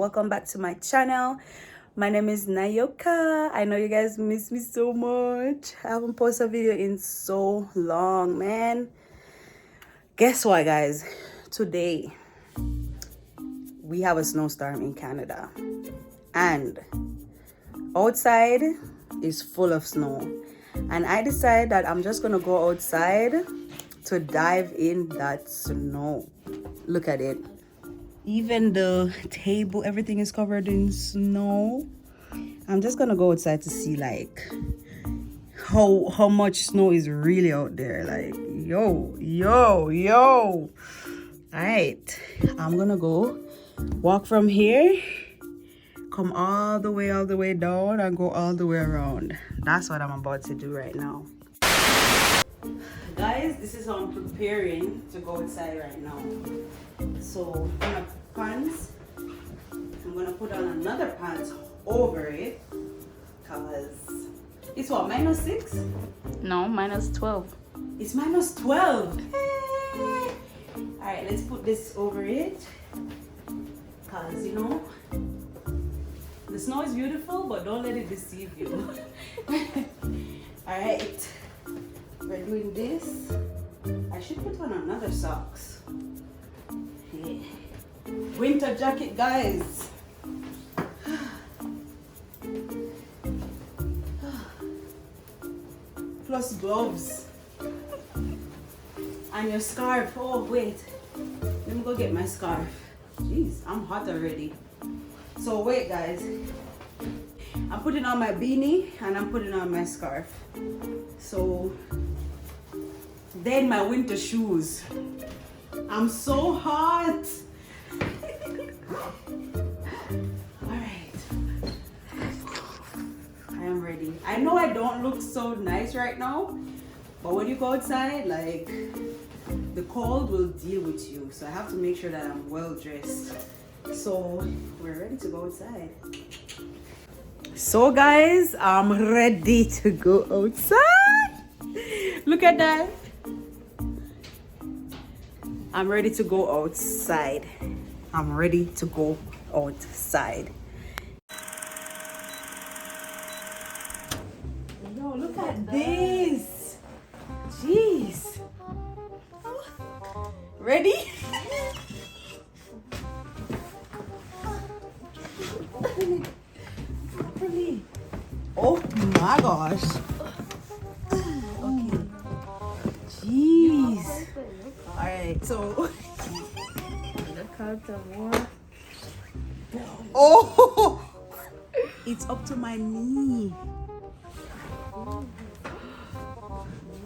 welcome back to my channel. My name is Nayoka. I know you guys miss me so much. I haven't posted a video in so long, man. Guess what, guys? Today we have a snowstorm in Canada and outside is full of snow, and I decided that I'm just gonna go outside to dive in that snow. Look at it. Even the table, everything is covered in snow. I'm just gonna go outside to see like how much snow is really out there. Like yo. All right, I'm gonna go walk from here, come all the way down and go all the way around. That's what I'm about to do right now. Guys, this is how I'm preparing to go outside right now. So I'm gonna put pants. I'm gonna put on another pants over it because it's what, -6? No, -12. It's -12. Hey. All right, let's put this over it because you know the snow is beautiful, but don't let it deceive you. All right, we're doing this. I should put on another socks. Yeah. Winter jacket, guys. Plus gloves and your scarf. Oh wait, let me go get my scarf. Jeez, I'm hot already. So wait, guys, I'm putting on my beanie and I'm putting on my scarf. So then my winter shoes. I'm so hot. All right, I am ready. I know I don't look so nice right now, but when you go outside, like, the cold will deal with you. So I have to make sure that I'm well dressed. So we're ready to go outside. So guys, I'm ready to go outside. Look at that. I'm ready to go outside. I'm ready to go outside. Yo, look at this. Jeez. Ready? Oh my gosh. Okay. Jeez. Alright, so oh, it's up to my knee.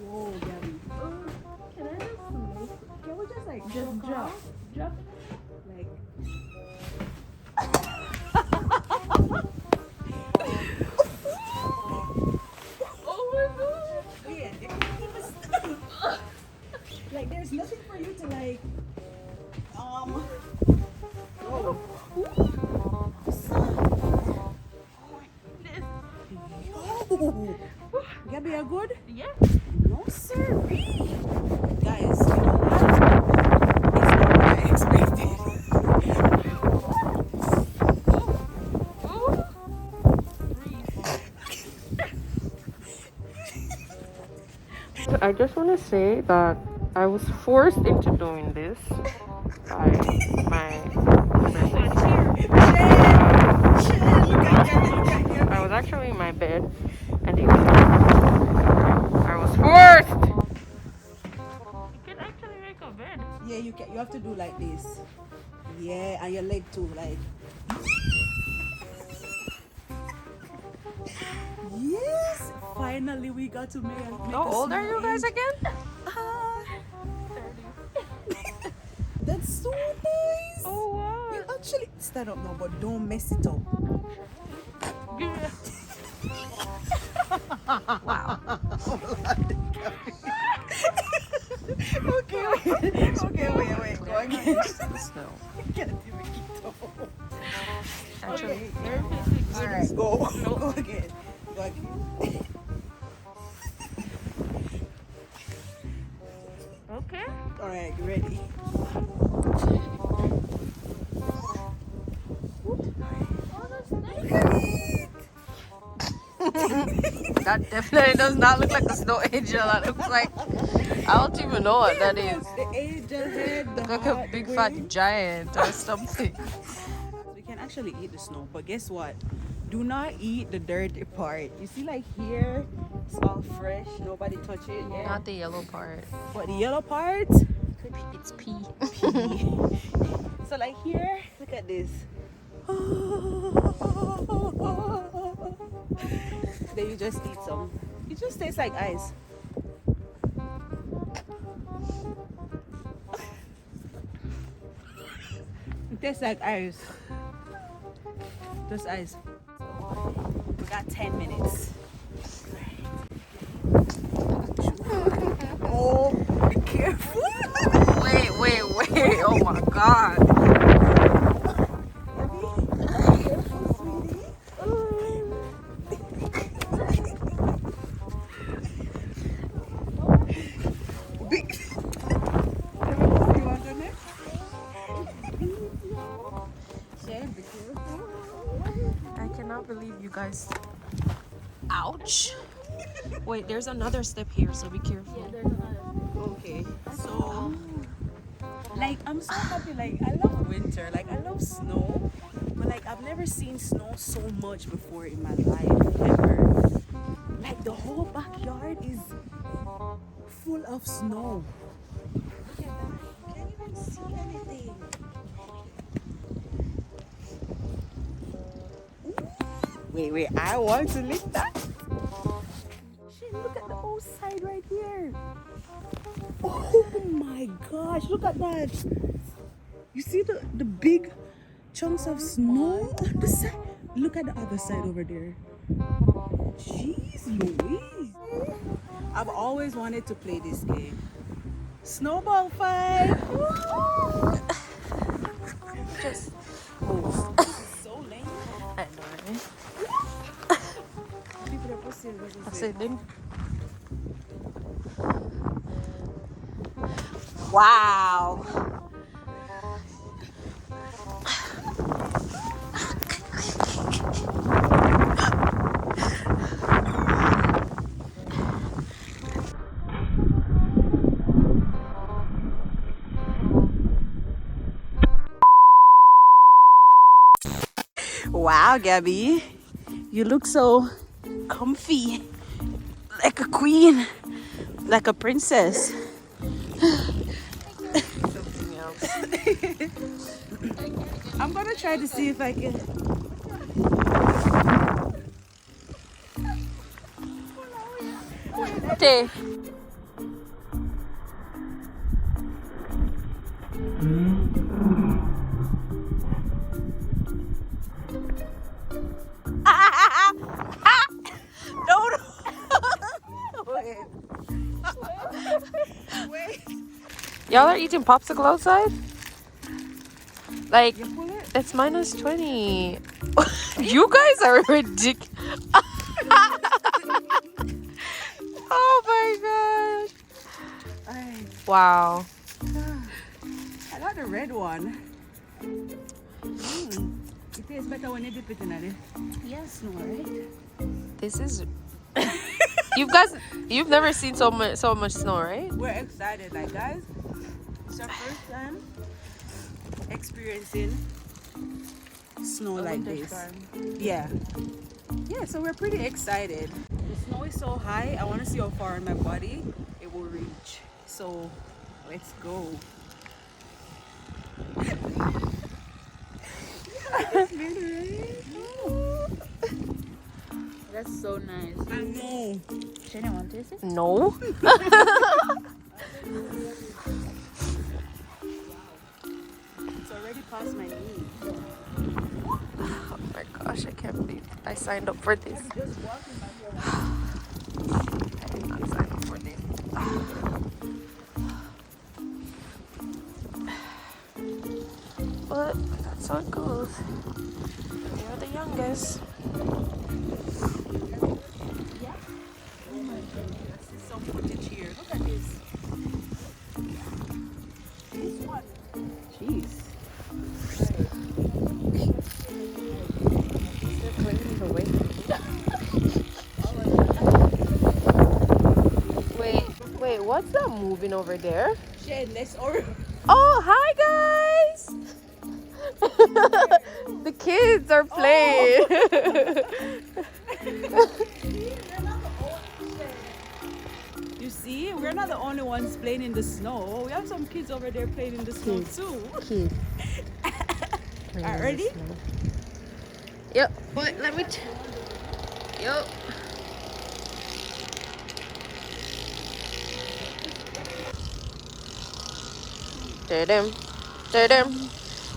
Whoa, Gabby. Can I just move? Can we just like Just drop. like Oh my god. yeah, like there's nothing for you to like oh. Oh. Gabby, are good? Yeah. No sirree. Guys, you know what? It's not what I expected. I just want to say that I was forced into doing this by my I was actually in my bed and I was forced. You can actually make a bed. Yeah, you can. You have to do like this. Yeah, and your leg too, like. Yes, finally we got to make. How old are you guys again? That's so nice. Oh wow. You actually stand up now, but don't mess it up. Wow. Okay, wait. Go again. So, Can't even keep up. actually, All right, go. Go again. Go again. okay. All right, ready? That definitely does not look like a snow angel. That looks like, I don't even know what that is. The angel head, the Like a heart, big the fat wing. giant or something. We can actually eat the snow, but guess what? Do not eat the dirty part. You see, like here, it's all fresh. Nobody touch it. Yeah. Not the yellow part. But the yellow part, It's pee. so like here, look at this. Then you just eat some. It just tastes like ice. It tastes like ice. Just ice. We got 10 minutes. Oh, be careful. Wait. Oh my god. I cannot believe you guys. Ouch. Wait, there's another step here, so be careful. Okay, so like I'm so happy. Like I love winter. Like I love snow, but like I've never seen snow so much before in my life ever. Like the whole backyard is full of snow. Look at that. You can't even see anything. Wait, I want to lick that. Shit, look at the whole side right here. Oh my gosh, look at that. You see the big chunks of snow on the side? Look at the other side over there. Jeez Louise. I've always wanted to play this game. Snowball fight. Just move. So lame. I know, right? People are posting what I is said, it? then. Wow. Wow, Gabby. You look so comfy. Like a queen. Like a princess. Something else. I'm gonna try to see if I can. Te. No. Wait. Wait. Y'all are eating popsicle outside? Like, You pull it? it's minus 20. You guys are ridiculous. Oh my gosh. Alright. Wow. I got the red one. It tastes better when you dip it in it. Yes, no, right? This is. You've never seen so much snow, right? We're excited, like guys. It's our first time experiencing snow like this. Yeah. Yeah, so we're pretty excited. The snow is so high, I want to see how far in my body it will reach. So let's go. That's so nice. I know. Shane, want to taste it? No. It's already past my knee. Oh my gosh, I can't believe I signed up for this. I did not sign up for this. But that's how it goes. You're the youngest. There's some footage here. Look at this. This one. Jeez. They're playing away. what's that moving over there? Shane, let's order. Oh, hi guys! The kids are playing. You see, we're not the only ones playing in the snow. We have some kids over there playing in the snow too. Kids. Alright, ready? Yep. But let me. Yep. Da-dum, da-dum,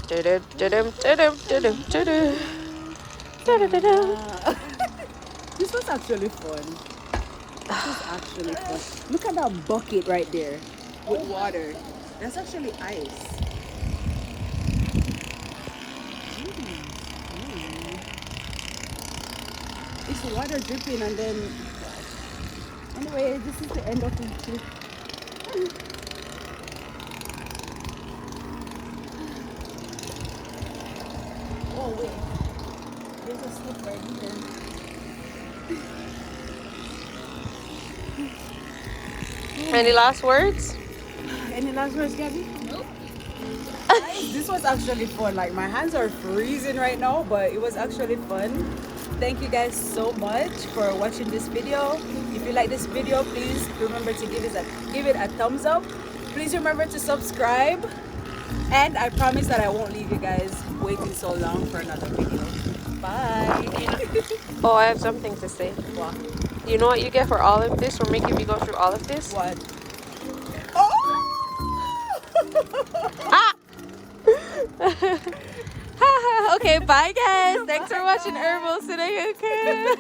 da-dum, da-dum, da-dum, da-dum, da-dum. Da-da-da-da. This was actually fun. This was actually fun. Look at that bucket right there with water. That's actually ice. It's water dripping and then. Anyway, this is the end of the trip. Oh wait, there's a slip right here. Any last words? Any last words, Gabby? Nope. This was actually fun. Like my hands are freezing right now, but it was actually fun. Thank you guys so much for watching this video. If you like this video, please remember to give it a thumbs up. Please remember to subscribe. And I promise that I won't leave you guys waiting so long for another video. Bye. Oh, I have something to say. What? You know what you get for all of this, for making me go through all of this? What? Oh! Ah! Okay, bye guys. Thanks for watching Herbal today, okay?